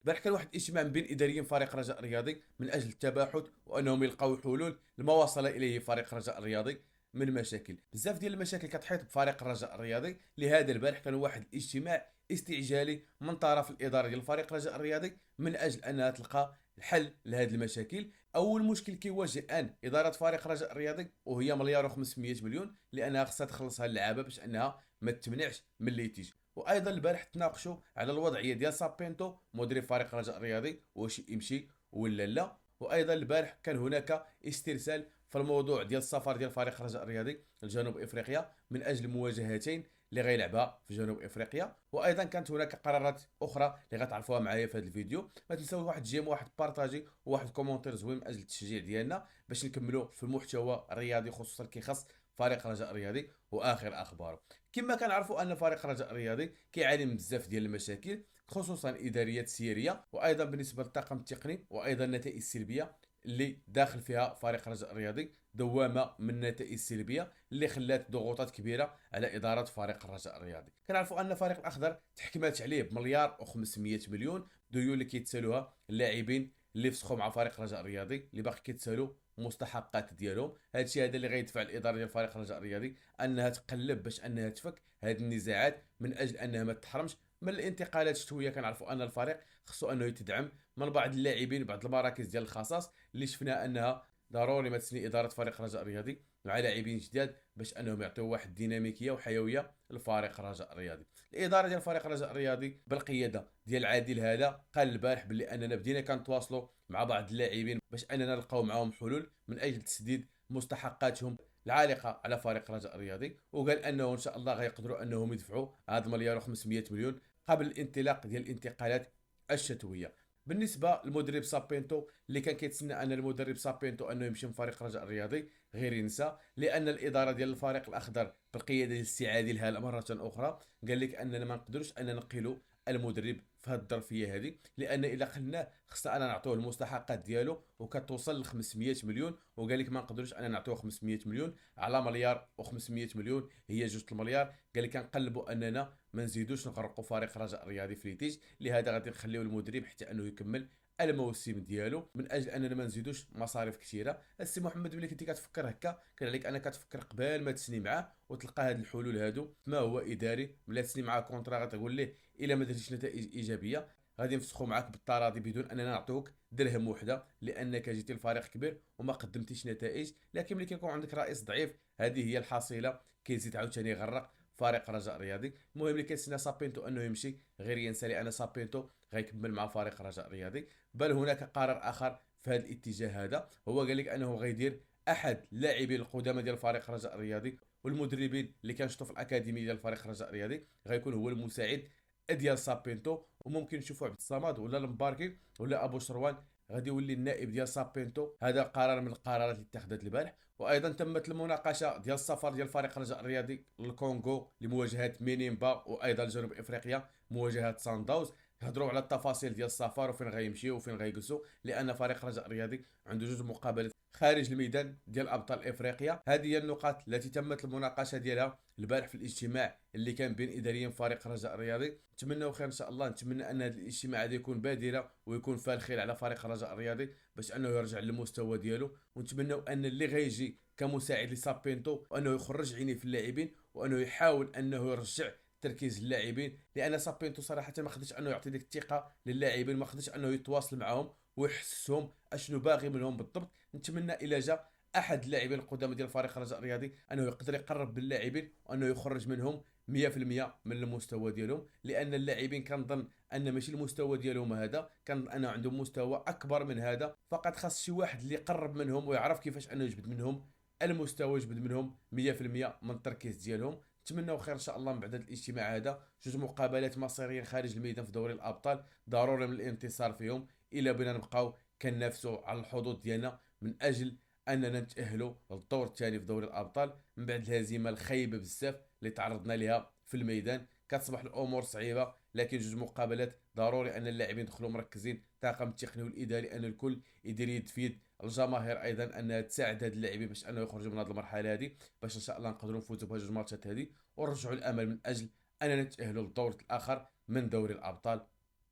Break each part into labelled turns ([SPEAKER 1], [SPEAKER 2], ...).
[SPEAKER 1] البارح كان واحد الاجتماع من بين اداريين فريق الرجاء الرياضي من اجل التباحث وانهم يلقاو حلول لما وصل اليه فريق الرجاء الرياضي من مشاكل. بزاف ديال المشاكل كتحيط بفريق الرجاء الرياضي. لهذا البارح كان واحد الاجتماع استعجالي من طرف الاداره ديال فريق الرجاء الرياضي من اجل انها تلقى الحل لهذه المشاكل. اول مشكل كيواجه الان اداره فريق الرجاء الرياضي وهي مليار و500 مليون لانها خصها تخلصها اللعابه باش انها ما تمنعش من الليتيج. وايضا البارح تناقشوا على الوضعيه ديال سابينتو مدير فريق الرجاء الرياضي، واش يمشي ولا لا. وايضا البارح كان هناك استرسال في الموضوع ديال السفر ديال فريق الرجاء الرياضي لجنوب افريقيا من اجل مواجهتين اللي غيلعبها في جنوب افريقيا. وايضا كانت هناك قرارات اخرى اللي غتعرفوها معايا في هذا الفيديو. ما تنساوش واحد جيم، واحد بارطاجي، وواحد كومونتير زوين من اجل التشجيع ديالنا باش نكملوا في المحتوى الرياضي خصوصا كيخص فريق الرجاء الرياضي واخر اخباره. كما كنعرفوا ان فريق الرجاء الرياضي كيعاني من بزاف ديال المشاكل خصوصا اداريات سيريه، وايضا بالنسبه للطاقم التقني، وايضا النتائج السلبيه اللي داخل فيها فريق الرجاء الرياضي، دوامه من النتائج السلبيه اللي خلات ضغوطات كبيره على اداره فريق الرجاء الرياضي. كنعرفوا ان فريق الاخضر تحكمات عليه بمليار و500 مليون ديون اللي كيتسالوها اللاعبين اللي فسخوا مع فريق الرجاء الرياضي اللي باقي كيتسالوا مستحقات ديالهم. هذا الشيء هذا اللي غيدفع الاداره ديال فريق الرجاء الرياضي انها تقلب باش انها تفك هذه النزاعات من اجل انها ما تحرمش من الانتقالات الشتويه. كنعرفوا ان الفريق خصو انه يتدعم من بعض اللاعبين بعض المراكز ديال الخصاص اللي شفنا انها ضروري ما تسني اداره فريق الرجاء الرياضي مع لاعبين جداد باش انهم يعطيو واحد الديناميكيه وحيويه لفريق الرجاء الرياضي. الاداره ديال فريق الرجاء الرياضي بالقياده ديال عادل هذا قال البارح باللي اننا بدينا كنتواصلوا مع بعض اللاعبين باش اننا نلقاو معاهم حلول من اجل تسديد مستحقاتهم العالقه على فريق الرجاء الرياضي. وقال انه ان شاء الله غيقدروا انهم يدفعوا هذا مليار و500 مليون قبل الانطلاق ديال الانتقالات الشتويه. بالنسبه للمدرب سابينتو اللي كان كيتسنى ان المدرب سابينتو انه يمشي من فريق الرجاء الرياضي، غير ينسى لان الاداره ديال الفريق الاخضر بالقياده ديال السي عادل هال مره اخرى قال لك اننا ما نقدروش ان نقيلوا المدرب في هذه الظرفيه هذه، لان الا قلناه خصنا انا نعطوه المستحقات ديالو وكتوصل ل 500 مليون. وقال لك ما نقدروش انا نعطوه 500 مليون على مليار و500 مليون هي جوج المليار. قال لك كنقلبوا اننا ما نزيدوش نغرقوا فريق الرجاء الرياضي في ليتيج، لهذا غادي نخليو المدرب حتى انه يكمل الموسم ديالو من اجل اننا ما نزيدوش مصاريف كثيره. السي محمد ملي كنتي كتفكر هكا كان عليك انك كتفكر قبل ما تسني معاه وتلقى هاد الحلول هادو. ما هو اداري ملي تسني معاه كونترا غتقول ليه الا ما درتيش نتائج ايجابيه غادي نفسخوا معاك بالتراضي بدون اننا نعطوك درهم وحده لانك جيتي لفريق كبير وما قدمتيش نتائج. لكن ملي كيكون عندك رئيس ضعيف هذه هي الحصيله كيزيد عاوتاني يغرق فريق الرجاء الرياضي. المهم اللي كيتسنى سابينتو انه يمشي غير ينسى لان سابينتو غيكمل مع فريق الرجاء الرياضي. بل هناك قرار اخر في هذا الاتجاه هذا، هو قال لك انه غيدير احد اللاعبين القدامى ديال فريق الرجاء الرياضي والمدربين اللي كنشطوا في الاكاديميه ديال فريق الرجاء الرياضي غيكون هو المساعد ديال سابينتو. وممكن نشوفوا عبد الصمد ولا المباركي ولا ابو شروان غادي يولي النائب ديال سابينتو. هذا قرار من القرارات اللي اتخذت البارح. وايضا تمت المناقشه ديال السفر ديال فريق الرجاء الرياضي للكونغو لمواجهه مينيمبا، وايضا جنوب افريقيا مواجهه سان داوز. هضروا على التفاصيل ديال السفر وفين غيمشيو وفين غيجلسوا، لان فريق الرجاء الرياضي عنده جوج مقابلات خارج الميدان ديال ابطال افريقيا. هذه هي النقاط التي تمت المناقشه ديالها البارح في الاجتماع اللي كان بين اداريين فريق الرجاء الرياضي. نتمنوا خير ان شاء الله. نتمنى ان هذا الاجتماع هذا يكون بادره ويكون فيه الخير على فريق الرجاء الرياضي باش انه يرجع للمستوى ديالو. ونتمنوا ان اللي غيجي كمساعد لسابينتو وانه يخرج عينيه في اللاعبين وانه يحاول انه يرجع تركيز اللاعبين، لان سابينتو صراحه ما خدش انه يعطي ديك الثقه للاعبين، ما خدش انه يتواصل معهم ويحسسهم اشنو باغي منهم بالضبط. نتمنى الى جا احد اللاعبين القدامى ديال فريق الرجاء الرياضي انه يقدر يقرب باللاعبين وانه يخرج منهم 100% من المستوى ديالهم، لان اللاعبين كنظن ان ماشي المستوى ديالهم هذا، كان انا عندهم مستوى اكبر من هذا. فقط خاص شي واحد اللي يقرب منهم ويعرف كيفاش انه يجبد منهم المستوى، يجبد منهم 100% من التركيز ديالهم. نتمنوا خير ان شاء الله من بعد هذا الاجتماع هذا. جوج مقابلات مصيريين خارج الميدان في دوري الابطال ضروري من الانتصار فيهم الا بغينا نبقاو كننافسوا على الحظوظ ديالنا من اجل اننا نتاهلوا للدور الثاني في دوري الابطال من بعد الهزيمه الخايبه بزاف اللي تعرضنا لها في الميدان. كتصبح الامور صعيبه، لكن جوج مقابلات ضروري ان اللاعبين يدخلوا مركزين، الطاقم التقني والاداري ان الكل يدير يد في يد، الجماهير ايضا انها تساعد هاد اللاعبين باش انه يخرجوا من هذه المرحله هذه، باش ان شاء الله نقدروا نفوزوا بهذه الماتشات هذه ونرجعوا الامل من اجل اننا نتاهلوا للدور الاخر من دوري الابطال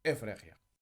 [SPEAKER 1] افريقيا.